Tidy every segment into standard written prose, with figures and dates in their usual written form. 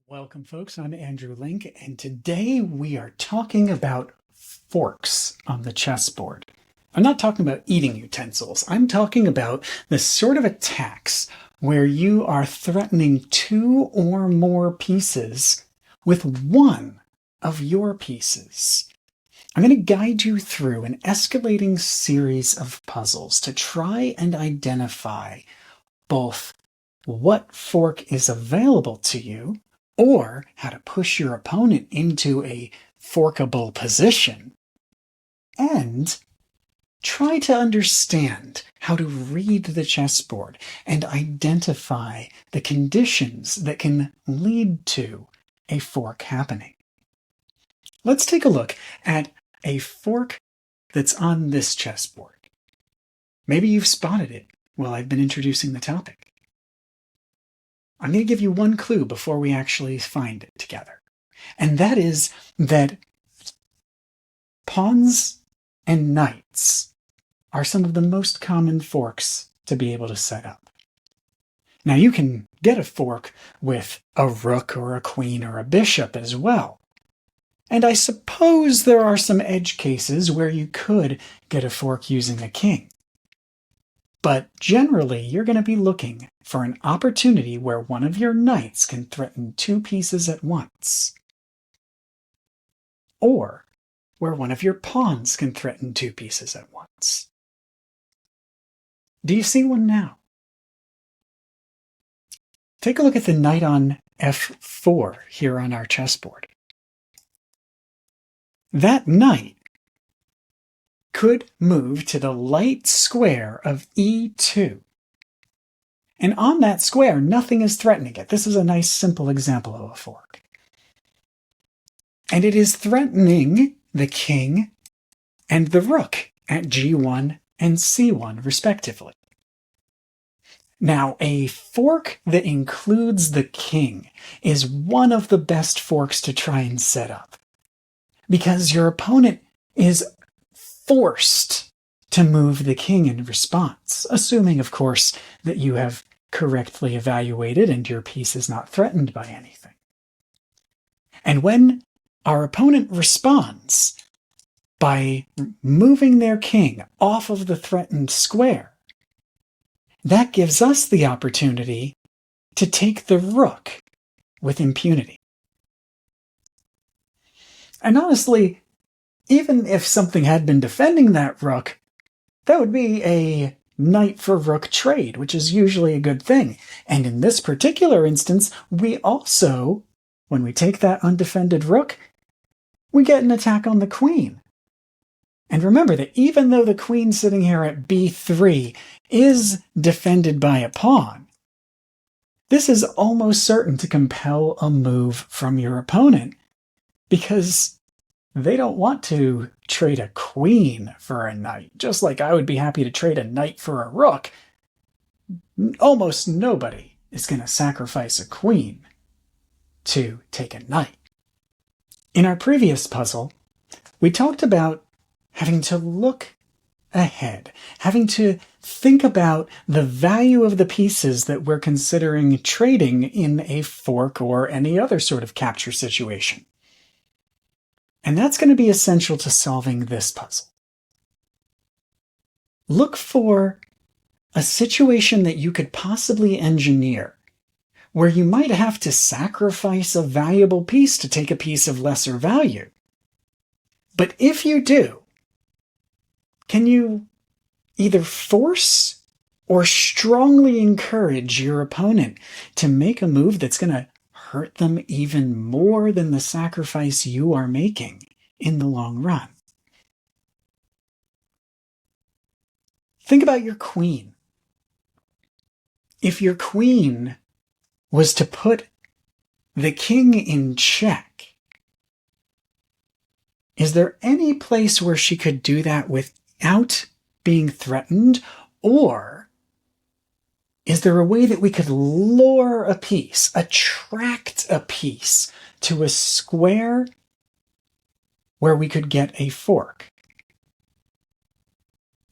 Welcome, folks. I'm Andrew Link, and today we are talking about forks on the chessboard. I'm not talking about eating utensils. I'm talking about the sort of attacks where you are threatening two or more pieces with one of your pieces. I'm going to guide you through an escalating series of puzzles to try and identify both what fork is available to you or how to push your opponent into a forkable position, and try to understand how to read the chessboard and identify the conditions that can lead to a fork happening. Let's take a look at a fork that's on this chessboard. Maybe you've spotted it while I've been introducing the topic. I'm going to give you one clue before we actually find it together. And that is that pawns and knights are some of the most common forks to be able to set up. Now you can get a fork with a rook or a queen or a bishop as well. And I suppose there are some edge cases where you could get a fork using a king. But generally, you're going to be looking for an opportunity where one of your knights can threaten two pieces at once, or where one of your pawns can threaten two pieces at once. Do you see one now? Take a look at the knight on f4 here on our chessboard. That knight could move to the light square of e2. And on that square, nothing is threatening it. This is a nice, simple example of a fork. And it is threatening the king and the rook at g1 and c1, respectively. Now, a fork that includes the king is one of the best forks to try and set up, because your opponent is forced to move the king in response, assuming, of course, that you have correctly evaluated and your piece is not threatened by anything. And when our opponent responds by moving their king off of the threatened square, that gives us the opportunity to take the rook with impunity. And honestly, even if something had been defending that rook, that would be a knight for rook trade, which is usually a good thing. And in this particular instance, we also, when we take that undefended rook, we get an attack on the queen. And remember that even though the queen sitting here at b3 is defended by a pawn, this is almost certain to compel a move from your opponent, because they don't want to trade a queen for a knight. Just like I would be happy to trade a knight for a rook, almost nobody is going to sacrifice a queen to take a knight. In our previous puzzle, we talked about having to look ahead, having to think about the value of the pieces that we're considering trading in a fork or any other sort of capture situation. And that's going to be essential to solving this puzzle. Look for a situation that you could possibly engineer where you might have to sacrifice a valuable piece to take a piece of lesser value. But if you do, can you either force or strongly encourage your opponent to make a move that's going to hurt them even more than the sacrifice you are making in the long run? Think about your queen. If your queen was to put the king in check, is there any place where she could do that without being threatened? Or is there a way that we could lure a piece, attract a piece to a square where we could get a fork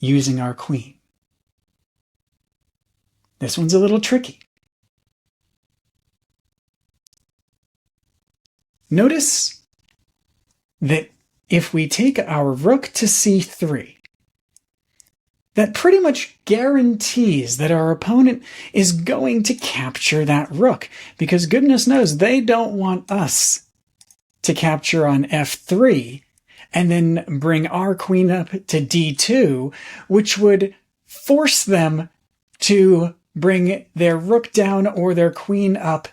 using our queen? This one's a little tricky. Notice that if we take our rook to c3, that pretty much guarantees that our opponent is going to capture that rook, because goodness knows they don't want us to capture on f3 and then bring our queen up to d2, which would force them to bring their rook down or their queen up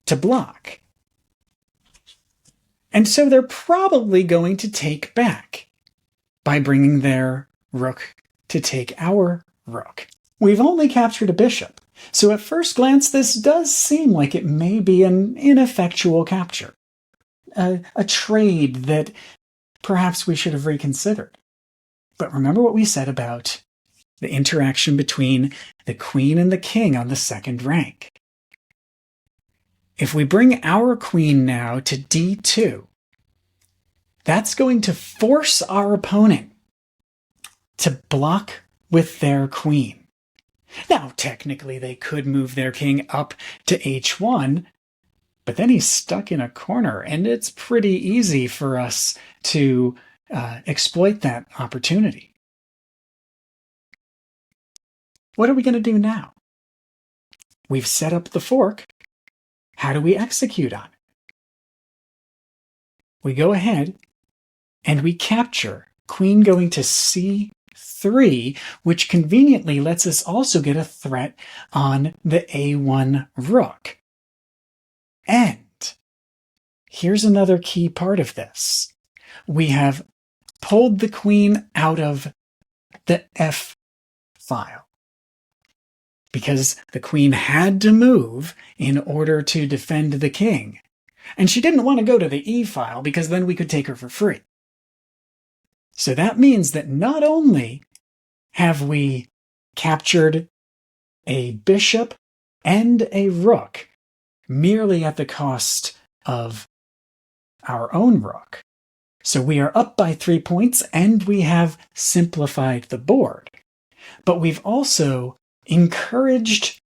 to block. And so they're probably going to take back by bringing their rook to take our rook. We've only captured a bishop, so at first glance this does seem like it may be an ineffectual capture, a trade that perhaps we should have reconsidered. But remember what we said about the interaction between the queen and the king on the second rank. If we bring our queen now to d2, that's going to force our opponent to block with their queen. Now, technically, they could move their king up to h1, but then he's stuck in a corner, and it's pretty easy for us to exploit that opportunity. What are we going to do now? We've set up the fork. How do we execute on it? We go ahead and we capture queen going to c3, which conveniently lets us also get a threat on the a1 rook. And here's another key part of this. We have pulled the queen out of the f file, because the queen had to move in order to defend the king. And she didn't want to go to the e file because then we could take her for free. So that means that not only have we captured a bishop and a rook merely at the cost of our own rook, so we are up by 3 points and we have simplified the board, but we've also encouraged,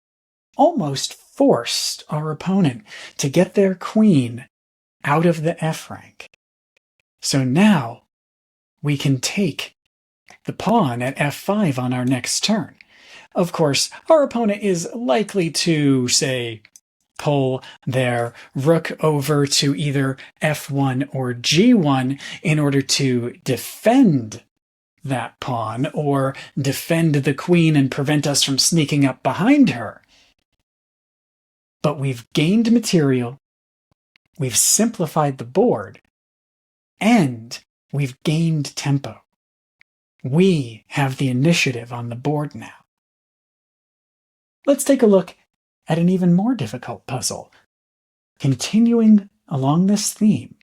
almost forced our opponent to get their queen out of the F rank. So now we can take the pawn at f5 on our next turn. Of course, our opponent is likely to, say, pull their rook over to either f1 or g1 in order to defend that pawn or defend the queen and prevent us from sneaking up behind her. But we've gained material, we've simplified the board, and we've gained tempo. We have the initiative on the board now. Let's take a look at an even more difficult puzzle, continuing along this theme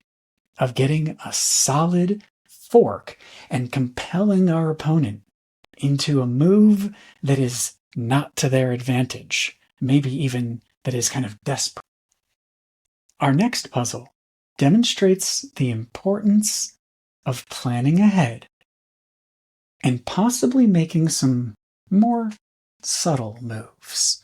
of getting a solid fork and compelling our opponent into a move that is not to their advantage, maybe even that is kind of desperate. Our next puzzle demonstrates the importance of planning ahead and possibly making some more subtle moves.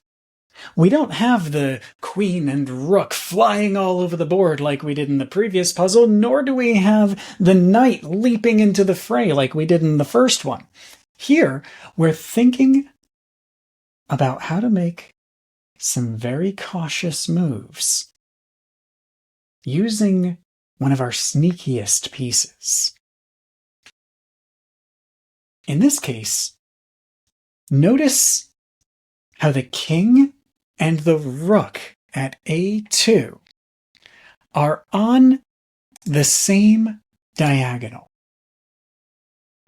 We don't have the queen and rook flying all over the board like we did in the previous puzzle, nor do we have the knight leaping into the fray like we did in the first one. Here, we're thinking about how to make some very cautious moves using one of our sneakiest pieces. In this case, notice how the king and the rook at a2 are on the same diagonal.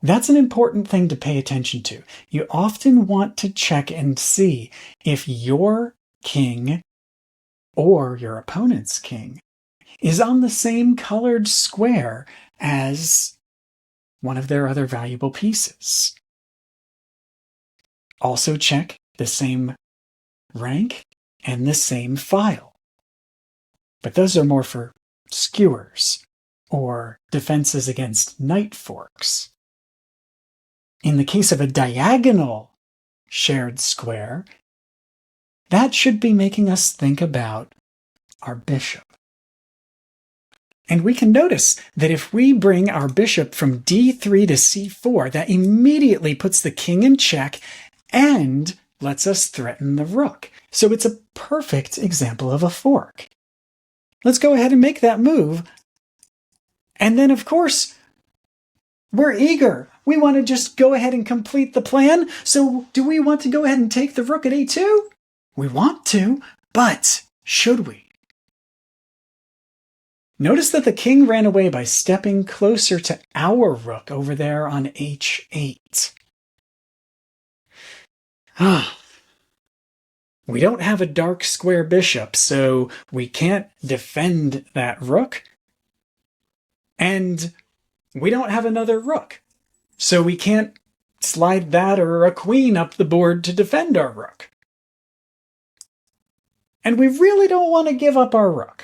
That's an important thing to pay attention to. You often want to check and see if your king or your opponent's king is on the same colored square as one of their other valuable pieces. Also check the same rank and the same file. But those are more for skewers or defenses against knight forks. In the case of a diagonal shared square, that should be making us think about our bishop. And we can notice that if we bring our bishop from d3 to c4, that immediately puts the king in check and lets us threaten the rook. So it's a perfect example of a fork. Let's go ahead and make that move. And then, of course, we're eager. We want to just go ahead and complete the plan. So do we want to go ahead and take the rook at a2? We want to, but should we? Notice that the king ran away by stepping closer to our rook over there on h8. We don't have a dark square bishop, so we can't defend that rook. And we don't have another rook, so we can't slide that or a queen up the board to defend our rook. And we really don't want to give up our rook.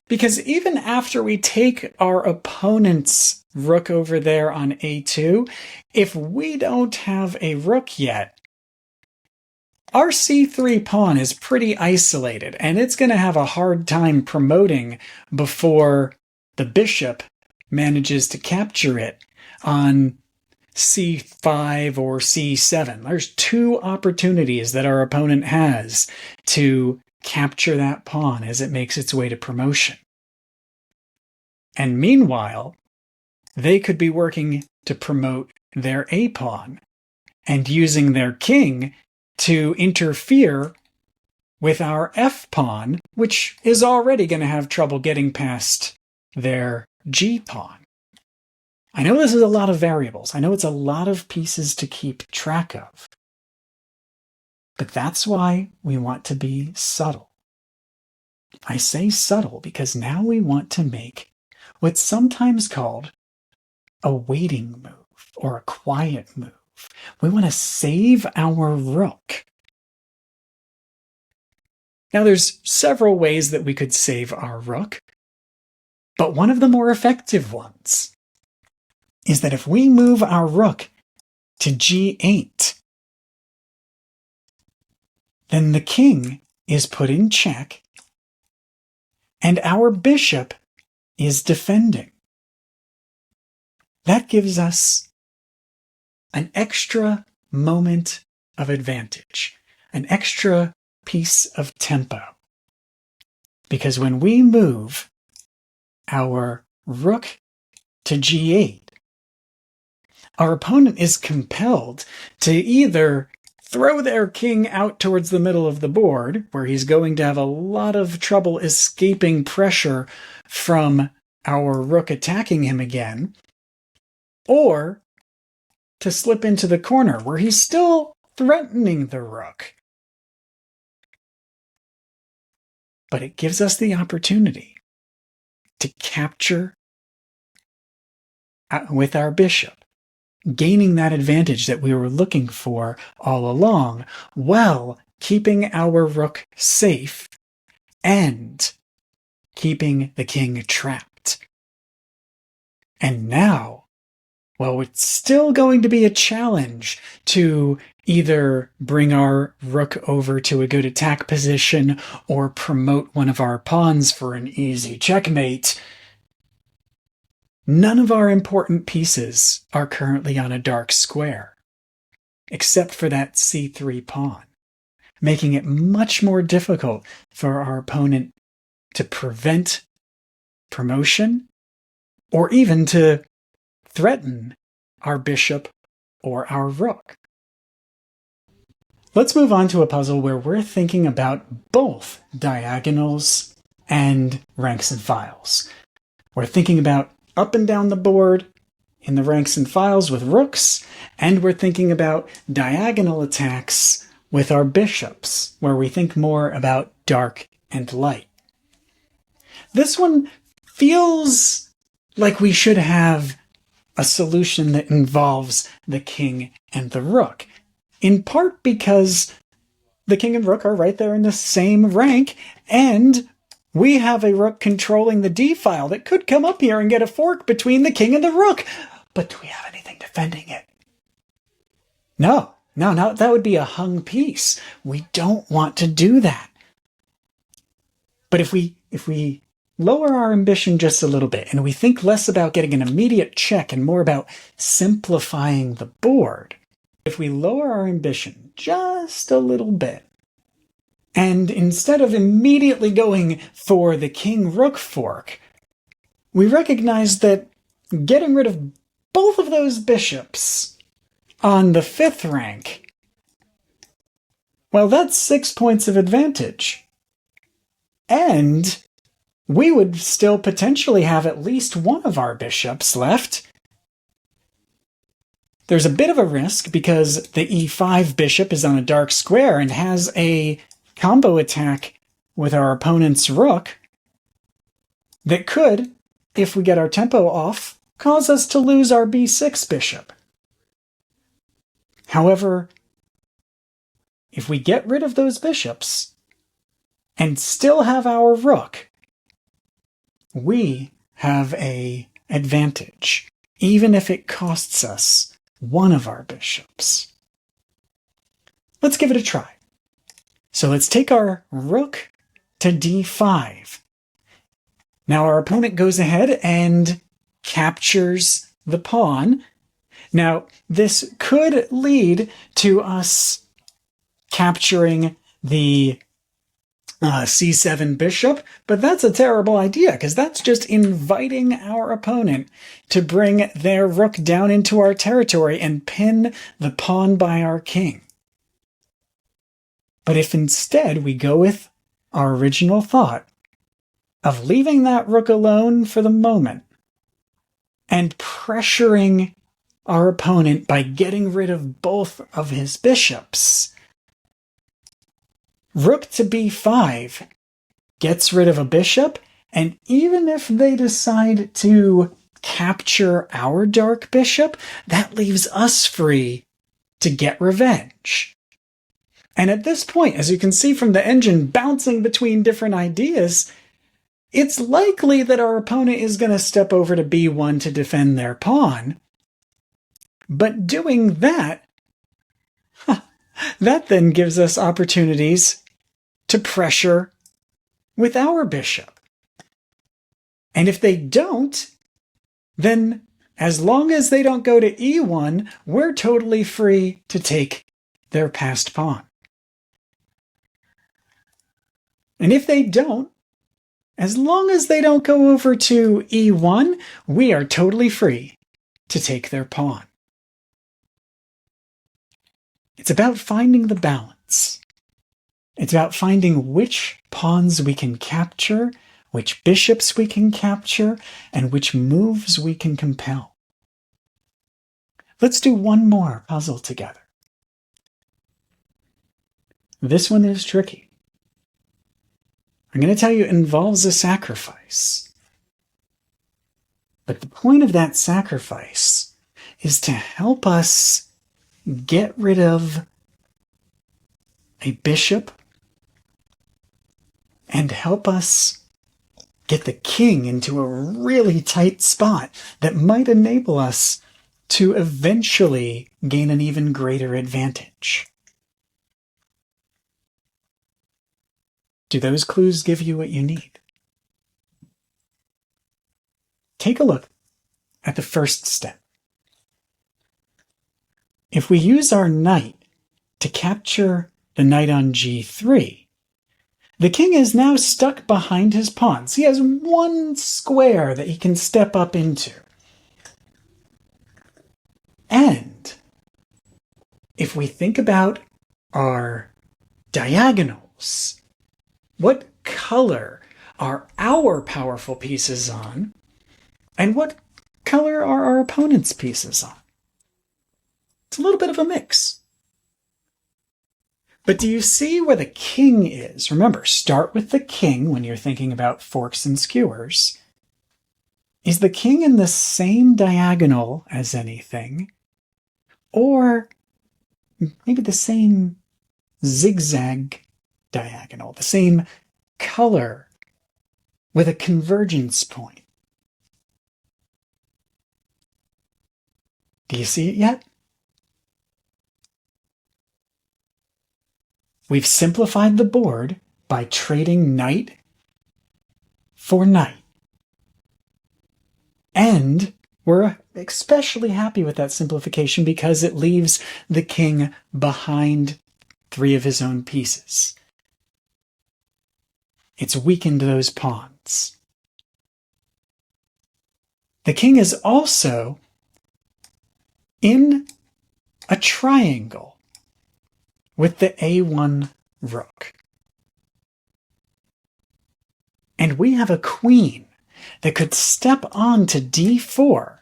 Because even after we take our opponent's rook over there on a2, if we don't have a rook yet, our c3 pawn is pretty isolated, and it's going to have a hard time promoting before the bishop manages to capture it on c5 or c7. There's two opportunities that our opponent has to capture that pawn as it makes its way to promotion. And meanwhile, they could be working to promote their a pawn and using their king to interfere with our f pawn, which is already going to have trouble getting past their g pawn. I know this is a lot of variables. I know it's a lot of pieces to keep track of. But that's why we want to be subtle. I say subtle because now we want to make what's sometimes called a waiting move or a quiet move. We want to save our rook. Now, there's several ways that we could save our rook, but one of the more effective ones is that if we move our rook to g8, then the king is put in check and our bishop is defending. That gives us an extra moment of advantage, an extra piece of tempo. Because when we move our rook to g8, our opponent is compelled to either throw their king out towards the middle of the board, where he's going to have a lot of trouble escaping pressure from our rook attacking him again, or to slip into the corner, where he's still threatening the rook. But it gives us the opportunity to capture with our bishop, gaining that advantage that we were looking for all along, while keeping our rook safe and keeping the king trapped. And now, well, it's still going to be a challenge to either bring our rook over to a good attack position or promote one of our pawns for an easy checkmate. None of our important pieces are currently on a dark square, except for that c3 pawn, making it much more difficult for our opponent to prevent promotion or even to threaten our bishop or our rook. Let's move on to a puzzle where we're thinking about both diagonals and ranks and files. We're thinking about up and down the board in the ranks and files with rooks, and we're thinking about diagonal attacks with our bishops, where we think more about dark and light. This one feels like we should have a solution that involves the king and the rook, in part because the king and rook are right there in the same rank, and we have a rook controlling the d file that could come up here and get a fork between the king and the rook. But do we have anything defending it? No, that would be a hung piece. We don't want to do that. But if we lower our ambition just a little bit, and we think less about getting an immediate check and more about simplifying the board, if we lower our ambition just a little bit, and instead of immediately going for the king-rook fork, we recognize that getting rid of both of those bishops on the 5th rank, well, that's 6 points of advantage. And we would still potentially have at least one of our bishops left. There's a bit of a risk because the e5 bishop is on a dark square and has a combo attack with our opponent's rook that could, if we get our tempo off, cause us to lose our b6 bishop. However, if we get rid of those bishops and still have our rook, we have an advantage, even if it costs us one of our bishops. Let's give it a try. So let's take our rook to d5. Now our opponent goes ahead and captures the pawn. Now this could lead to us capturing the c7 bishop, but that's a terrible idea because that's just inviting our opponent to bring their rook down into our territory and pin the pawn by our king. But if instead we go with our original thought of leaving that rook alone for the moment and pressuring our opponent by getting rid of both of his bishops, rook to b5 gets rid of a bishop, and even if they decide to capture our dark bishop, that leaves us free to get revenge. And at this point, as you can see from the engine bouncing between different ideas, it's likely that our opponent is going to step over to b1 to defend their pawn. But doing that, that then gives us opportunities to pressure with our bishop. And if they don't, then as long as they don't go to e1, we're totally free to take their passed pawn. And if they don't, as long as they don't go over to e1, we are totally free to take their pawn. It's about finding the balance. It's about finding which pawns we can capture, which bishops we can capture, and which moves we can compel. Let's do one more puzzle together. This one is tricky. I'm going to tell you it involves a sacrifice. But the point of that sacrifice is to help us get rid of a bishop and help us get the king into a really tight spot that might enable us to eventually gain an even greater advantage. Do those clues give you what you need? Take a look at the first step. If we use our knight to capture the knight on g3, the king is now stuck behind his pawns. He has one square that he can step up into. And if we think about our diagonals, what color are our powerful pieces on, and what color are our opponent's pieces on? It's a little bit of a mix. But do you see where the king is? Remember, start with the king when you're thinking about forks and skewers. Is the king in the same diagonal as anything? Or maybe the same zigzag diagonal, the same color with a convergence point? Do you see it yet? We've simplified the board by trading knight for knight. And we're especially happy with that simplification because it leaves the king behind 3 of his own pieces. It's weakened those pawns. The king is also in a triangle with the A1 rook. And we have a queen that could step on to D4,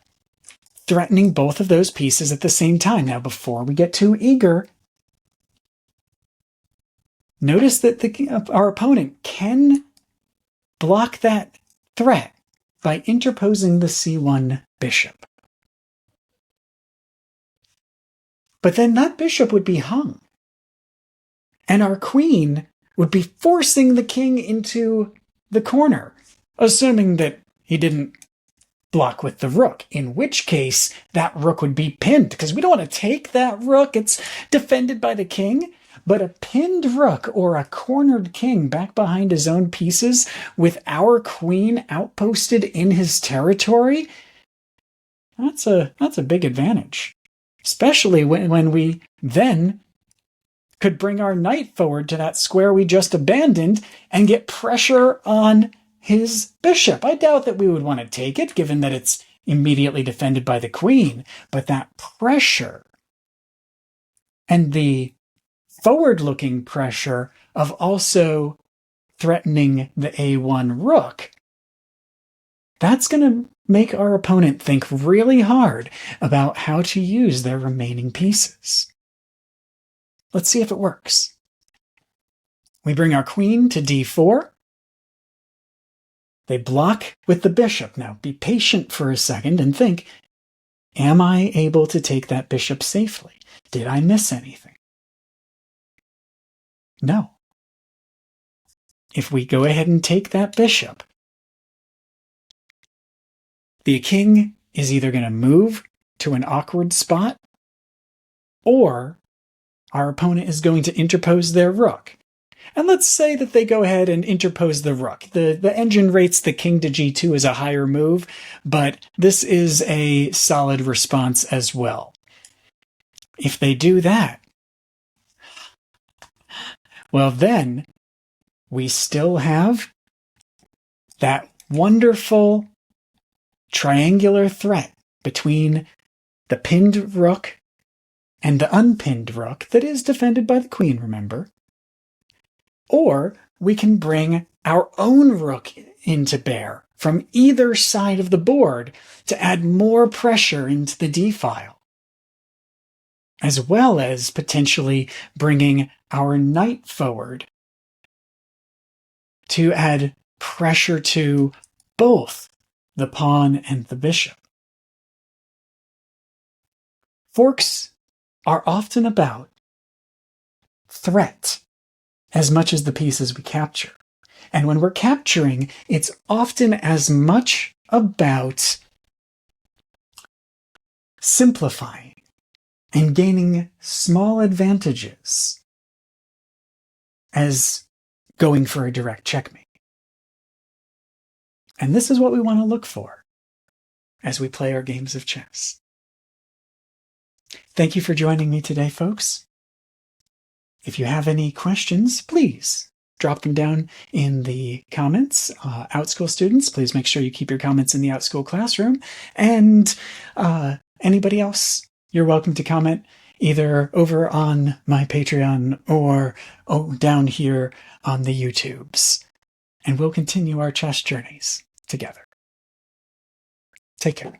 threatening both of those pieces at the same time. Now, before we get too eager, notice that our opponent can block that threat by interposing the C1 bishop. But then that bishop would be hung, and our queen would be forcing the king into the corner, assuming that he didn't block with the rook, in which case that rook would be pinned, because we don't want to take that rook. It's defended by the king. But a pinned rook or a cornered king back behind his own pieces with our queen outposted in his territory, that's a big advantage. Especially when we then could bring our knight forward to that square we just abandoned and get pressure on his bishop. I doubt that we would want to take it, given that it's immediately defended by the queen, but that pressure and the forward-looking pressure of also threatening the A1 rook, that's going to make our opponent think really hard about how to use their remaining pieces. Let's see if it works. We bring our queen to D4. They block with the bishop. Now, be patient for a second and think, am I able to take that bishop safely? Did I miss anything? No. If we go ahead and take that bishop, the king is either going to move to an awkward spot, or our opponent is going to interpose their rook. And let's say that they go ahead and interpose the rook. The engine rates the king to G2 as a higher move, but this is a solid response as well. If they do that, well then, we still have that wonderful triangular threat between the pinned rook and the unpinned rook that is defended by the queen, remember? Or we can bring our own rook into bear from either side of the board to add more pressure into the d-file, as well as potentially bringing our knight forward to add pressure to both the pawn and the bishop. Forks are often about threat as much as the pieces we capture. And when we're capturing, it's often as much about simplifying and gaining small advantages as going for a direct checkmate. And this is what we want to look for as we play our games of chess. Thank you for joining me today, folks. If you have any questions, please drop them down in the comments. OutSchool students, please make sure you keep your comments in the OutSchool classroom. And anybody else, you're welcome to comment either over on my Patreon or down here on the YouTubes. And we'll continue our chess journeys together. Take care.